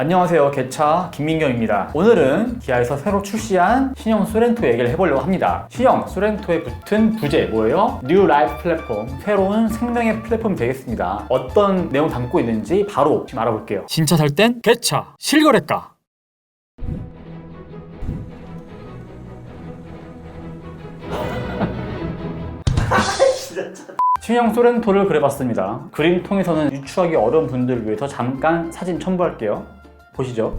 안녕하세요, 개차 김민경입니다. 오늘은 기아에서 새로 출시한 신형 소렌토 얘기를 해보려고 합니다. 신형 소렌토에 붙은 부제 뭐예요? 뉴 라이프 플랫폼, 새로운 생명의 플랫폼이 되겠습니다. 어떤 내용 담고 있는지 바로 지금 알아볼게요. 신차 살 땐 개차, 실거래가. 신형 소렌토를 그려봤습니다. 그림 통해서는 유추하기 어려운 분들을 위해서 잠깐 사진 첨부할게요. 보시죠.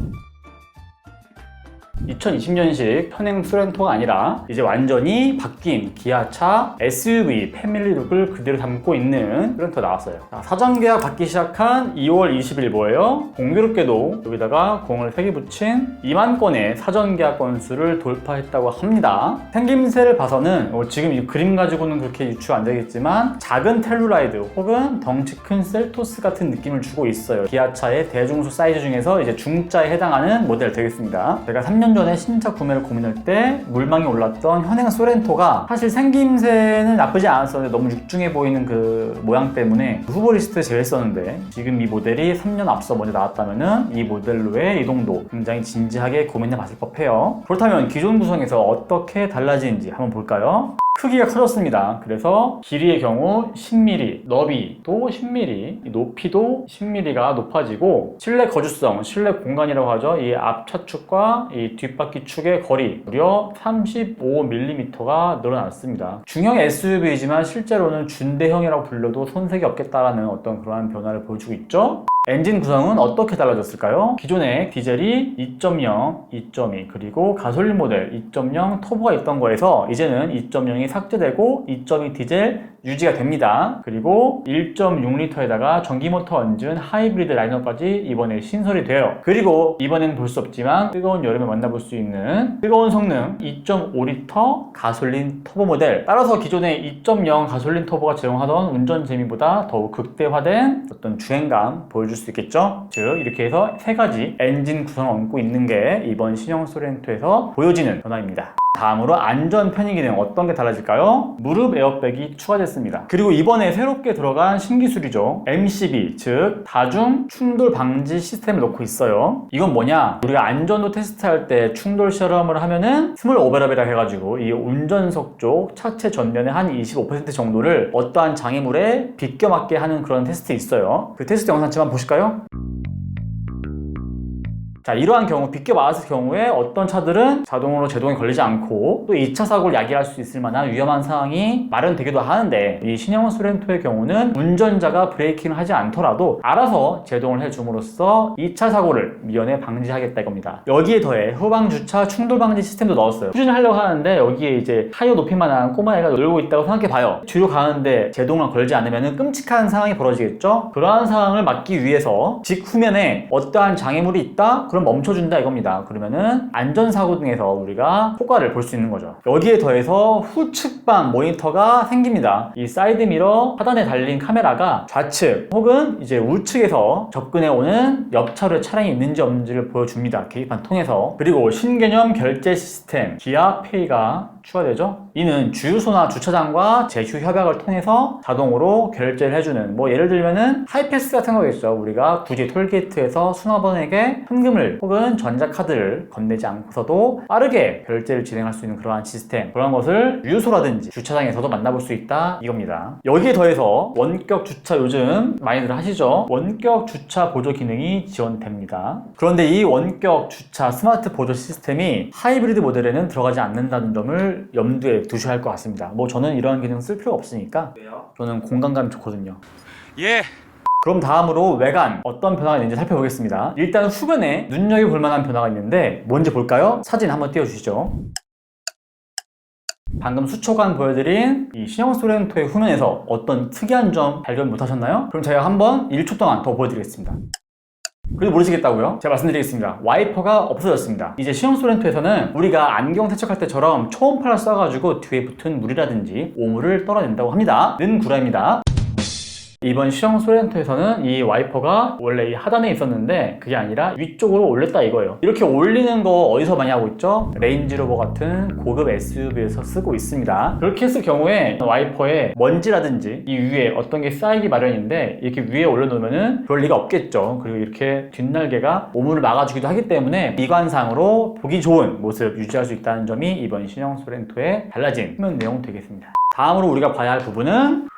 2020년식 현행 소렌토가 아니라 이제 완전히 바뀐 기아차 SUV 패밀리룩을 그대로 담고 있는 소렌토 나왔어요. 자, 사전 계약 받기 시작한 2월 20일 뭐예요? 공교롭게도 여기다가 공을 3개 붙인 2만 건의 사전 계약 건수를 돌파했다고 합니다. 생김새를 봐서는 지금 이 그림 가지고는 그렇게 유추가 안 되겠지만 작은 텔루라이드 혹은 덩치 큰 셀토스 같은 느낌을 주고 있어요. 기아차의 대중소 사이즈 중에서 이제 중자에 해당하는 모델 되겠습니다. 제가 3년 전에 신차 구매를 고민할 때 물망에 올랐던 현행 소렌토가 사실 생김새는 나쁘지 않았었는데 너무 육중해 보이는 그 모양 때문에 후보 리스트에 제외했었는데, 지금 이 모델이 3년 앞서 먼저 나왔다면은 이 모델로의 이동도 굉장히 진지하게 고민해 봤을 법해요. 그렇다면 기존 구성에서 어떻게 달라지는지 한번 볼까요? 크기가 커졌습니다. 그래서 길이의 경우 10mm, 너비도 10mm, 높이도 10mm가 높아지고 실내 거주성, 실내 공간이라고 하죠. 이 앞차축과 이 뒷바퀴 축의 거리 무려 35mm가 늘어났습니다. 중형 SUV이지만 실제로는 준대형이라고 불려도 손색이 없겠다라는 어떤 그러한 변화를 보여주고 있죠. 엔진 구성은 어떻게 달라졌을까요? 기존에 디젤이 2.0, 2.2 그리고 가솔린 모델 2.0 터보가 있던 거에서 이제는 2.0이 삭제되고 2.2 디젤 유지가 됩니다. 그리고 1.6L에다가 전기모터 얹은 하이브리드 라인업까지 이번에 신설이 돼요. 그리고 이번에는 볼 수 없지만 뜨거운 여름에 만나볼 수 있는 뜨거운 성능 2.5L 가솔린 터보 모델, 따라서 기존의 2.0 가솔린 터보가 제공하던 운전 재미보다 더욱 극대화된 어떤 주행감 보여줄 수 있겠죠. 즉 이렇게 해서 세 가지 엔진 구성을 얹고 있는 게 이번 신형 소렌토에서 보여지는 변화입니다. 다음으로 안전 편의 기능 어떤 게 달라질까요? 무릎 에어백이 추가됐습니다. 그리고 이번에 새롭게 들어간 신기술이죠. MCB, 즉 다중 충돌 방지 시스템을 넣고 있어요. 이건 뭐냐? 우리가 안전도 테스트할 때 충돌 실험을 하면은 스몰 오버랩이라 해가지고 이 운전석 쪽 차체 전면의 한 25% 정도를 어떠한 장애물에 비껴 맞게 하는 그런 테스트 있어요. 그 테스트 영상 잠깐 보실까요? 자, 이러한 경우, 비껴 맞았을 경우에 어떤 차들은 자동으로 제동에 걸리지 않고 또 2차 사고를 야기할 수 있을 만한 위험한 상황이 마련되기도 하는데, 이 신형 소렌토의 경우는 운전자가 브레이킹을 하지 않더라도 알아서 제동을 해줌으로써 2차 사고를 미연에 방지하겠다 이겁니다. 여기에 더해 후방 주차 충돌 방지 시스템도 넣었어요. 후진을 하려고 하는데 여기에 이제 타이어 높이만한 꼬마애가 놀고 있다고 생각해봐요. 뒤로 가는데 제동을 걸지 않으면 끔찍한 상황이 벌어지겠죠? 그러한 상황을 막기 위해서 직후면에 어떠한 장애물이 있다? 그럼 멈춰준다 이겁니다. 그러면은 안전사고 등에서 우리가 효과를 볼 수 있는 거죠. 여기에 더해서 후측방 모니터가 생깁니다. 이 사이드미러 하단에 달린 카메라가 좌측 혹은 이제 우측에서 접근해 오는 옆차로에 차량이 있는지 없는지를 보여줍니다. 계기판 통해서. 그리고 신개념 결제 시스템 기아페이가 추가되죠. 이는 주유소나 주차장과 제휴 협약을 통해서 자동으로 결제를 해주는, 뭐 예를 들면은 하이패스 같은 거겠죠. 우리가 굳이 톨게이트에서 수납원에게 현금을 혹은 전자카드를 건네지 않고서도 빠르게 결제를 진행할 수 있는 그러한 시스템, 그런 것을 주유소라든지 주차장에서도 만나볼 수 있다 이겁니다. 여기에 더해서 원격 주차, 요즘 많이들 하시죠. 원격 주차 보조 기능이 지원됩니다. 그런데 이 원격 주차 스마트 보조 시스템이 하이브리드 모델에는 들어가지 않는다는 점을 염두에 두셔야 할 것 같습니다. 뭐 저는 이런 기능 쓸 필요가 없으니까. 왜요? 저는 공간감이 좋거든요. 예. 그럼 다음으로 외관 어떤 변화가 있는지 살펴보겠습니다. 일단 후면에 눈여겨볼 만한 변화가 있는데 뭔지 볼까요? 사진 한번 띄워주시죠. 방금 수초간 보여드린 이 신형 소렌토의 후면에서 어떤 특이한 점 발견 못하셨나요? 그럼 제가 한번 1초 동안 더 보여드리겠습니다. 그래도 모르시겠다고요? 제가 말씀드리겠습니다. 와이퍼가 없어졌습니다. 이제 신형 소렌토에서는 우리가 안경 세척할 때처럼 초음파를 쏴가지고 뒤에 붙은 물이라든지 오물을 떨어낸다고 합니다. 는 구라입니다. 이번 시형 소렌토에서는 이 와이퍼가 원래 이 하단에 있었는데 그게 아니라 위쪽으로 올렸다 이거예요. 이렇게 올리는 거 어디서 많이 하고 있죠? 레인지로버 같은 고급 SUV에서 쓰고 있습니다. 그렇게 했을 경우에 와이퍼에 먼지라든지 이 위에 어떤 게 쌓이기 마련인데 이렇게 위에 올려놓으면은 그럴 리가 없겠죠. 그리고 이렇게 뒷날개가 오물을 막아주기도 하기 때문에 미관상으로 보기 좋은 모습 유지할 수 있다는 점이 이번 신형 소렌토의 달라진 표면 내용 되겠습니다. 다음으로 우리가 봐야 할 부분은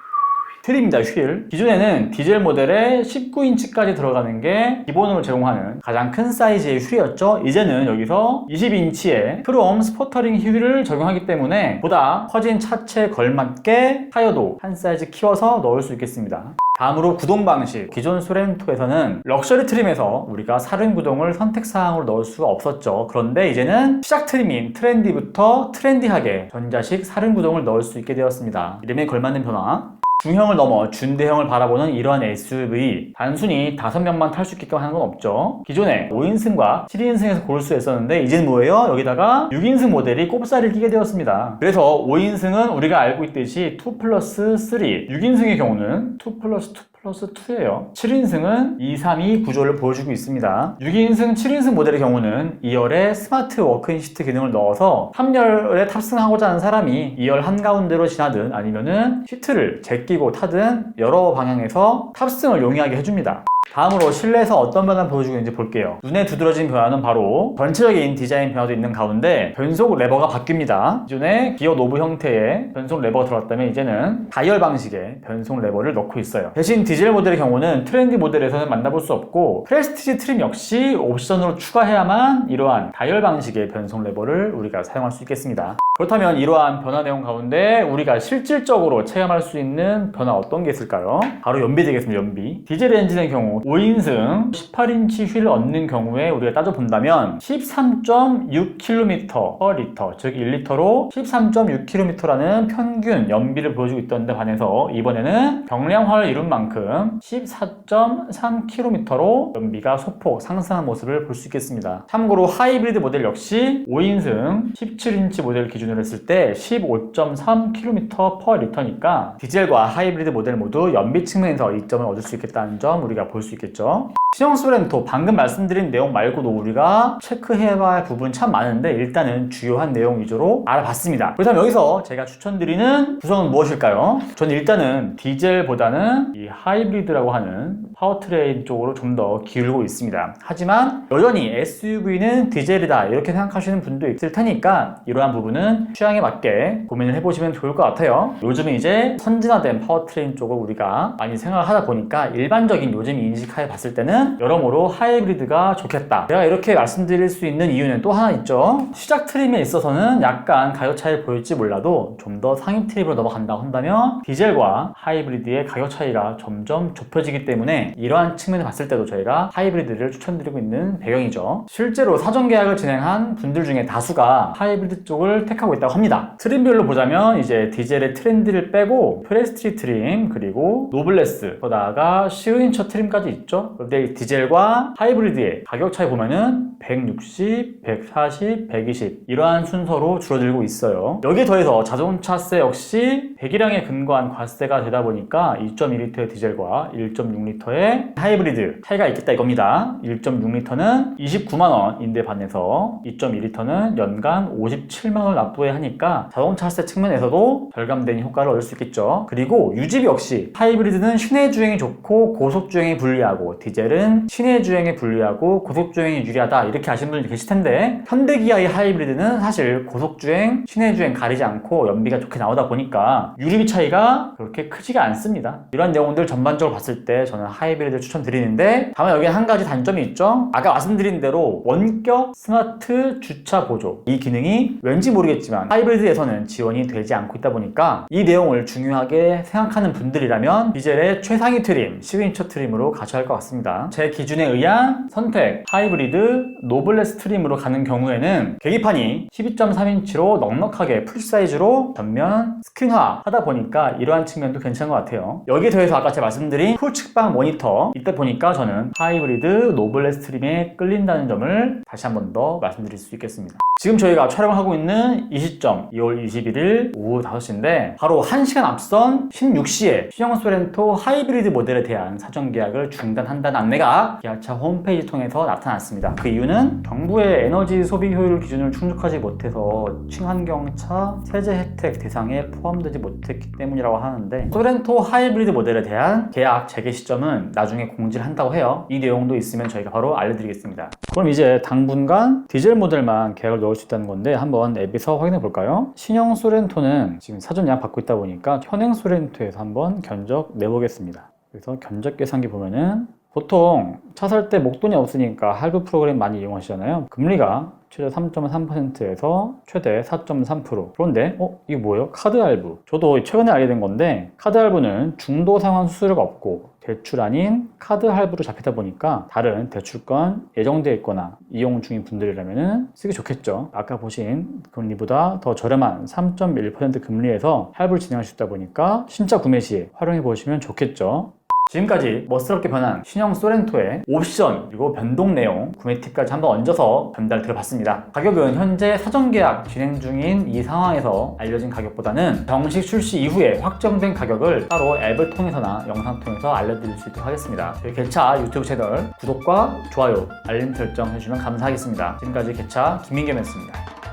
휠입니다. 휠. 기존에는 디젤 모델에 19인치까지 들어가는 게 기본으로 제공하는 가장 큰 사이즈의 휠이었죠. 이제는 여기서 20인치의 크롬 스포터링 휠을 적용하기 때문에 보다 커진 차체에 걸맞게 타이어도 한 사이즈 키워서 넣을 수 있겠습니다. 다음으로 구동 방식. 기존 소렌토에서는 럭셔리 트림에서 우리가 사륜 구동을 선택사항으로 넣을 수가 없었죠. 그런데 이제는 시작 트림인 트렌디부터 트렌디하게 전자식 사륜 구동을 넣을 수 있게 되었습니다. 이름에 걸맞는 변화. 중형을 넘어 준대형을 바라보는 이러한 SUV, 단순히 5명만 탈 수 있게끔 하는 건 없죠. 기존에 5인승과 7인승에서 고를 수 있었는데 이제는 뭐예요? 여기다가 6인승 모델이 꼽사리를 끼게 되었습니다. 그래서 5인승은 우리가 알고 있듯이 2 플러스 3, 6인승의 경우는 2 플러스 2예요. 7인승은 2, 3, 2 구조를 보여주고 있습니다. 6인승, 7인승 모델의 경우는 2열에 스마트 워크인 시트 기능을 넣어서 3열에 탑승하고자 하는 사람이 2열 한가운데로 지나든 아니면은 시트를 제끼고 타든 여러 방향에서 탑승을 용이하게 해줍니다. 다음으로 실내에서 어떤 변화를 보여주고 있는지 볼게요. 눈에 두드러진 변화는 바로 전체적인 디자인 변화도 있는 가운데 변속 레버가 바뀝니다. 기존에 기어 노브 형태의 변속 레버가 들어왔다면 이제는 다이얼 방식의 변속 레버를 넣고 있어요. 대신 디젤 모델의 경우는 트렌디 모델에서는 만나볼 수 없고 프레스티지 트림 역시 옵션으로 추가해야만 이러한 다이얼 방식의 변속 레버를 우리가 사용할 수 있겠습니다. 그렇다면 이러한 변화 내용 가운데 우리가 실질적으로 체감할 수 있는 변화 어떤 게 있을까요? 바로 연비 되겠습니다. 연비. 디젤 엔진의 경우 5인승 18인치 휠을 얻는 경우에 우리가 따져본다면 13.6km/L, 즉 1리터로 13.6km라는 평균 연비를 보여주고 있던데 반해서 이번에는 경량화를 이룬 만큼 14.3km로 연비가 소폭 상승한 모습을 볼 수 있겠습니다. 참고로 하이브리드 모델 역시 5인승 17인치 모델 기준으로 했을 때 15.3km/L니까 디젤과 하이브리드 모델 모두 연비 측면에서 이점을 얻을 수 있겠다는 점 우리가 볼 수 있겠죠. 신형 소렌토 방금 말씀드린 내용 말고도 우리가 체크해봐야 할 부분 참 많은데 일단은 주요한 내용 위주로 알아봤습니다. 그렇다면 여기서 제가 추천드리는 구성은 무엇일까요? 저는 일단은 디젤보다는 이 하이브리드라고 하는 파워트레인 쪽으로 좀 더 기울고 있습니다. 하지만 여전히 SUV는 디젤이다 이렇게 생각하시는 분도 있을 테니까 이러한 부분은 취향에 맞게 고민을 해보시면 좋을 것 같아요. 요즘은 이제 선진화된 파워트레인 쪽을 우리가 많이 생각을 하다 보니까 일반적인 요즘 인식하에 봤을 때는 여러모로 하이브리드가 좋겠다. 제가 이렇게 말씀드릴 수 있는 이유는 또 하나 있죠. 시작 트림에 있어서는 약간 가격 차이를 보일지 몰라도 좀 더 상위 트림으로 넘어간다고 한다면 디젤과 하이브리드의 가격 차이가 점점 좁혀지기 때문에 이러한 측면을 봤을 때도 저희가 하이브리드를 추천드리고 있는 배경이죠. 실제로 사전 계약을 진행한 분들 중에 다수가 하이브리드 쪽을 택하고 있다고 합니다. 트림별로 보자면 이제 디젤의 트렌디를 빼고 프레스티지 트림 그리고 노블레스 더 나아가 시그니처 트림까지 있죠. 그런데 디젤과 하이브리드의 가격 차이 보면은 160, 140, 120 이러한 순서로 줄어들고 있어요. 여기에 더해서 자동차세 역시 배기량에 근거한 과세가 되다 보니까 2.2L의 디젤과 1.6L의 하이브리드 차이가 있겠다 이겁니다. 1.6L는 29만원인데 반해서 2.2L는 연간 57만원을 납부해야 하니까 자동차세 측면에서도 절감된 효과를 얻을 수 있겠죠. 그리고 유지비 역시 하이브리드는 시내 주행이 좋고 고속 주행이 불리하고 디젤은 시내 주행에 불리하고 고속 주행이 유리하다 이렇게 아시는 분들이 계실 텐데 현대기아의 하이브리드는 사실 고속 주행, 시내 주행 가리지 않고 연비가 좋게 나오다 보니까 유리비 차이가 그렇게 크지가 않습니다. 이런 내용들 전반적으로 봤을 때 저는 하이브리드를 추천드리는데 다만 여기에 한 가지 단점이 있죠. 아까 말씀드린 대로 원격 스마트 주차 보조 이 기능이 왠지 모르겠지만 하이브리드에서는 지원이 되지 않고 있다 보니까 이 내용을 중요하게 생각하는 분들이라면 디젤의 최상위 트림, 시그니처 트림으로 가셔야 할 것 같습니다. 제 기준에 의한 선택 하이브리드 노블레스 트림으로 가는 경우에는 계기판이 12.3인치로 넉넉하게 풀사이즈로 전면 스크린화 하다 보니까 이러한 측면도 괜찮은 것 같아요. 여기에 더해서 아까 제가 말씀드린 풀측방 모니터 이때 보니까 저는 하이브리드 노블레스 트림에 끌린다는 점을 다시 한 번 더 말씀드릴 수 있겠습니다. 지금 저희가 촬영하고 있는 이 시점 2월 21일 오후 5시인데 바로 1시간 앞선 16시에 신형 소렌토 하이브리드 모델에 대한 사전 계약을 중단한다는 안내가 기아차 홈페이지 통해서 나타났습니다. 그 이유는 정부의 에너지 소비 효율 기준을 충족하지 못해서 친환경차 세제 혜택 대상에 포함되지 못했기 때문이라고 하는데, 소렌토 하이브리드 모델에 대한 계약 재개 시점은 나중에 공지를 한다고 해요. 이 내용도 있으면 저희가 바로 알려드리겠습니다. 그럼 이제 당분간 디젤 모델만 계약을 넣을 수 있다는 건데 한번 앱에서 확인해 볼까요? 신형 소렌토는 지금 사전 예약 받고 있다 보니까 현행 소렌토에서 한번 견적 내보겠습니다. 그래서 견적 계산기 보면은 보통 차 살 때 목돈이 없으니까 할부 프로그램 많이 이용하시잖아요. 금리가 최대 3.3%에서 최대 4.3%. 그런데 이게 뭐예요? 카드 할부. 저도 최근에 알게 된 건데, 카드 할부는 중도 상환 수수료가 없고 대출 아닌 카드 할부로 잡히다 보니까 다른 대출권 예정되어 있거나 이용 중인 분들이라면 쓰기 좋겠죠. 아까 보신 금리보다 더 저렴한 3.1% 금리에서 할부를 진행할 수 있다 보니까 신차 구매 시 활용해 보시면 좋겠죠. 지금까지 멋스럽게 변한 신형 소렌토의 옵션 그리고 변동 내용, 구매 팁까지 한번 얹어서 전달드려봤습니다. 가격은 현재 사전 계약 진행 중인 이 상황에서 알려진 가격보다는 정식 출시 이후에 확정된 가격을 따로 앱을 통해서나 영상 통해서 알려드릴 수 있도록 하겠습니다. 저희 개차 유튜브 채널 구독과 좋아요, 알림 설정 해주시면 감사하겠습니다. 지금까지 개차 김민겸이었습니다.